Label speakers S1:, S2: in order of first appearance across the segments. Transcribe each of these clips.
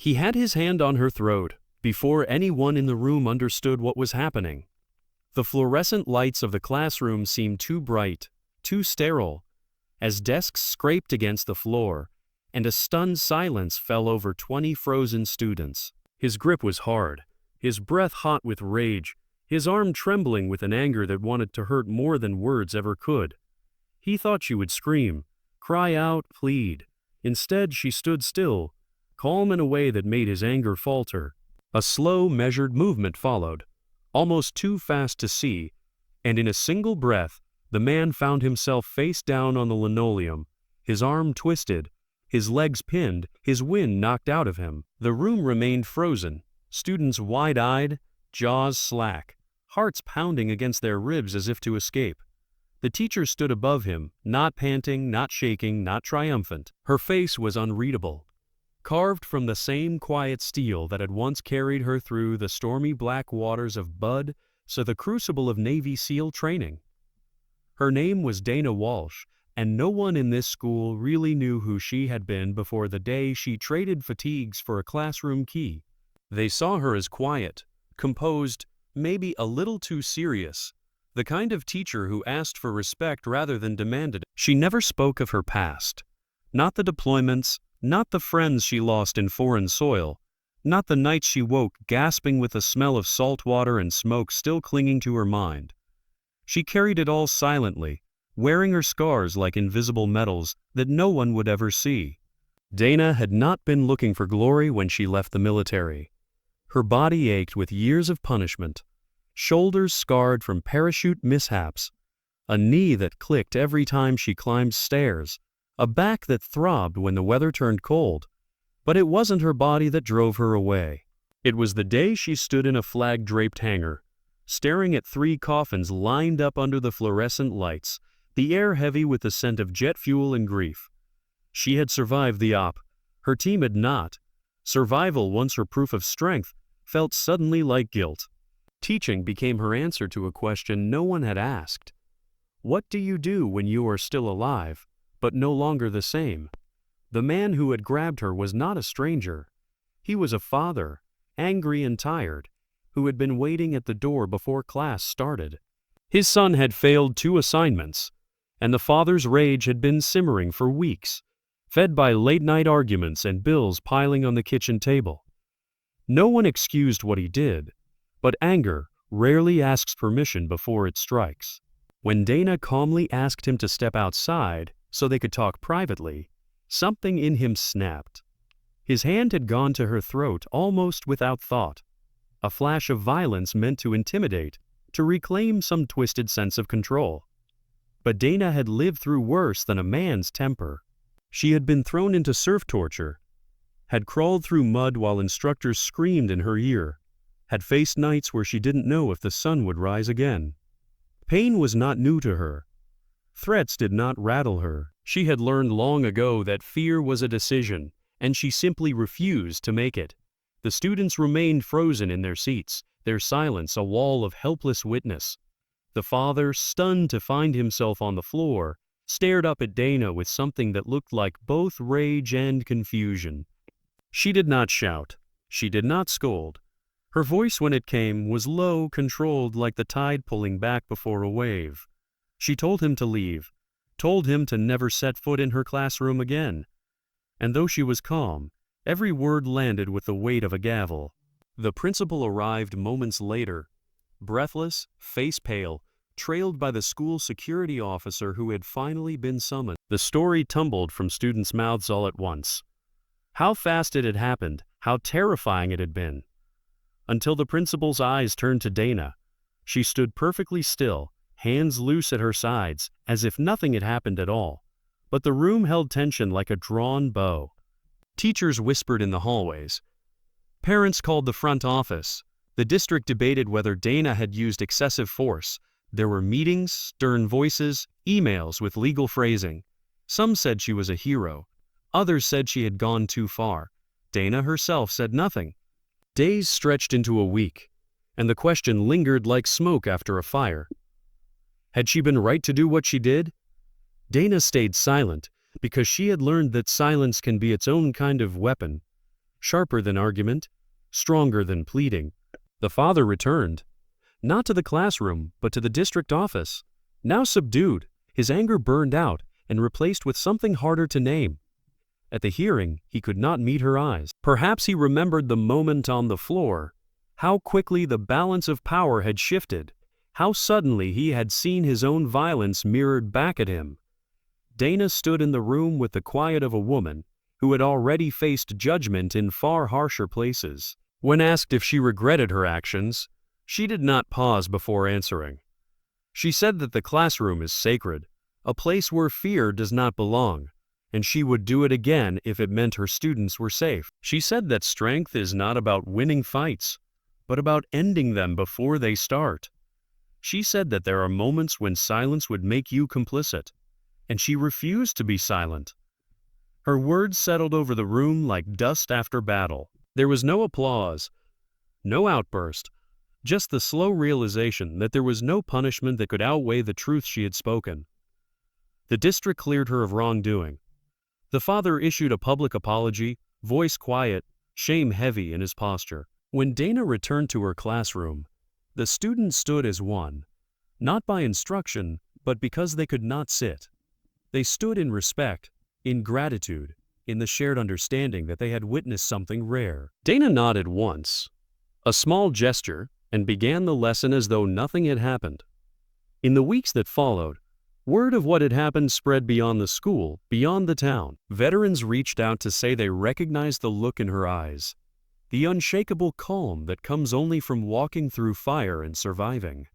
S1: He had his hand on her throat before anyone in the room understood what was happening. The fluorescent lights of the classroom seemed too bright, too sterile, as desks scraped against the floor, and a stunned silence fell over 20 frozen students. His grip was hard, his breath hot with rage, his arm trembling with an anger that wanted to hurt more than words ever could. He thought she would scream, cry out, plead. Instead, she stood still, calm in a way that made his anger falter. A slow, measured movement followed, almost too fast to see, and in a single breath, the man found himself face down on the linoleum, his arm twisted, his legs pinned, his wind knocked out of him. The room remained frozen, students wide-eyed, jaws slack, hearts pounding against their ribs as if to escape. The teacher stood above him, not panting, not shaking, not triumphant. Her face was unreadable, carved from the same quiet steel that had once carried her through the stormy black waters of Bud to the crucible of Navy SEAL training. Her name was Dana Walsh, and no one in this school really knew who she had been before the day she traded fatigues for a classroom key. They saw her as quiet, composed, maybe a little too serious, the kind of teacher who asked for respect rather than demanded it. She never spoke of her past, not the deployments, not the friends she lost in foreign soil, not the nights she woke gasping with the smell of salt water and smoke still clinging to her mind. She carried it all silently, wearing her scars like invisible medals that no one would ever see. Dana had not been looking for glory when she left the military. Her body ached with years of punishment, shoulders scarred from parachute mishaps, a knee that clicked every time she climbed stairs, a back that throbbed when the weather turned cold. But it wasn't her body that drove her away. It was the day she stood in a flag-draped hangar, staring at 3 coffins lined up under the fluorescent lights, the air heavy with the scent of jet fuel and grief. She had survived the op. Her team had not. Survival, once her proof of strength, felt suddenly like guilt. Teaching became her answer to a question no one had asked. What do you do when you are still alive, but no longer the same? The man who had grabbed her was not a stranger. He was a father, angry and tired, who had been waiting at the door before class started. His son had failed 2 assignments, and the father's rage had been simmering for weeks, fed by late-night arguments and bills piling on the kitchen table. No one excused what he did, but anger rarely asks permission before it strikes. When Dana calmly asked him to step outside so they could talk privately, something in him snapped. His hand had gone to her throat almost without thought, a flash of violence meant to intimidate, to reclaim some twisted sense of control. But Dana had lived through worse than a man's temper. She had been thrown into surf torture, had crawled through mud while instructors screamed in her ear, had faced nights where she didn't know if the sun would rise again. Pain was not new to her. Threats did not rattle her. She had learned long ago that fear was a decision, and she simply refused to make it. The students remained frozen in their seats, their silence a wall of helpless witness. The father, stunned to find himself on the floor, stared up at Dana with something that looked like both rage and confusion. She did not shout. She did not scold. Her voice, when it came, was low, controlled, like the tide pulling back before a wave. She told him to leave, told him to never set foot in her classroom again. And though she was calm, every word landed with the weight of a gavel. The principal arrived moments later, breathless, face pale, trailed by the school security officer who had finally been summoned. The story tumbled from students' mouths all at once. How fast it had happened, how terrifying it had been. Until the principal's eyes turned to Dana. She stood perfectly still, hands loose at her sides, as if nothing had happened at all. But the room held tension like a drawn bow. Teachers whispered in the hallways. Parents called the front office. The district debated whether Dana had used excessive force. There were meetings, stern voices, emails with legal phrasing. Some said she was a hero. Others said she had gone too far. Dana herself said nothing. Days stretched into a week, and the question lingered like smoke after a fire. Had she been right to do what she did? Dana stayed silent because she had learned that silence can be its own kind of weapon. sharper than argument, stronger than pleading. The father returned, not to the classroom, but to the district office. Now subdued, his anger burned out and replaced with something harder to name. At the hearing, he could not meet her eyes. Perhaps he remembered the moment on the floor, how quickly the balance of power had shifted, how suddenly he had seen his own violence mirrored back at him. Dana stood in the room with the quiet of a woman who had already faced judgment in far harsher places. When asked if she regretted her actions, she did not pause before answering. She said that the classroom is sacred, a place where fear does not belong, and she would do it again if it meant her students were safe. She said that strength is not about winning fights, but about ending them before they start. She said that there are moments when silence would make you complicit, and she refused to be silent. Her words settled over the room like dust after battle. There was no applause, no outburst, just the slow realization that there was no punishment that could outweigh the truth she had spoken. The district cleared her of wrongdoing. The father issued a public apology, voice quiet, shame heavy in his posture. When Dana returned to her classroom, the students stood as one, not by instruction, but because they could not sit. They stood in respect, in gratitude, in the shared understanding that they had witnessed something rare. Dana nodded once, a small gesture, and began the lesson as though nothing had happened. In the weeks that followed, word of what had happened spread beyond the school, beyond the town. Veterans reached out to say they recognized the look in her eyes, the unshakable calm that comes only from walking through fire and surviving.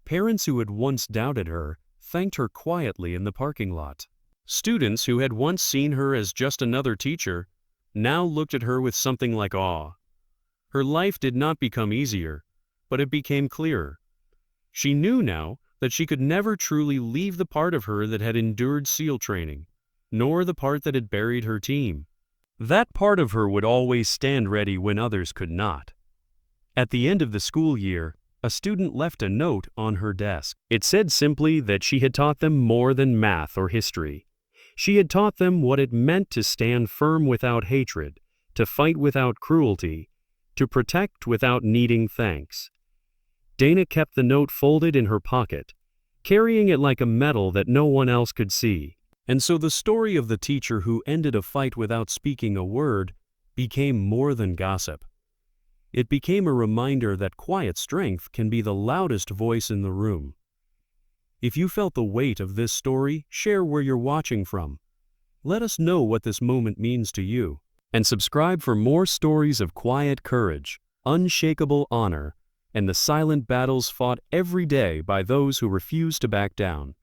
S1: Parents who had once doubted her thanked her quietly in the parking lot. Students who had once seen her as just another teacher now looked at her with something like awe. Her life did not become easier, but it became clearer. She knew now that she could never truly leave the part of her that had endured SEAL training, nor the part that had buried her team. That part of her would always stand ready when others could not. At the end of the school year, a student left a note on her desk. It said simply that she had taught them more than math or history. She had taught them what it meant to stand firm without hatred, to fight without cruelty, to protect without needing thanks. Dana kept the note folded in her pocket, carrying it like a medal that no one else could see. And so the story of the teacher who ended a fight without speaking a word became more than gossip. It became a reminder that quiet strength can be the loudest voice in the room. If you felt the weight of this story, share where you're watching from. Let us know what this moment means to you. And subscribe for more stories of quiet courage, unshakable honor, and the silent battles fought every day by those who refuse to back down.